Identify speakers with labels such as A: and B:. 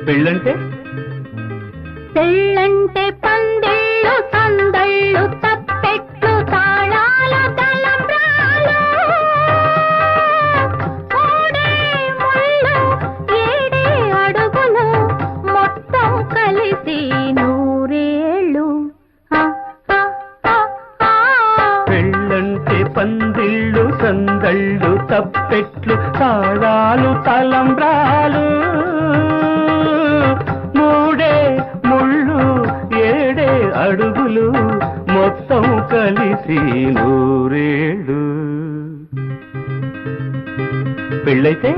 A: పెళ్ళంటే
B: పెళ్ళంటే పందిళ్ళు సందళ్ళు తప్పెట్లు తాళాలు తలంబ్రాలు మూడే ముళ్ళు ఏడే అడుగులు మొత్తం కలిసి నూరేళ్ళు.
A: పెళ్ళంటే పందిళ్ళు సందళ్ళు తప్పెట్లు తాళాలు తలంబ్రాలు మూడే ముళ్ళు ఏడే అడుగులు మొత్తం కలిసి నూరేళ్ళు. పెళ్ళైతే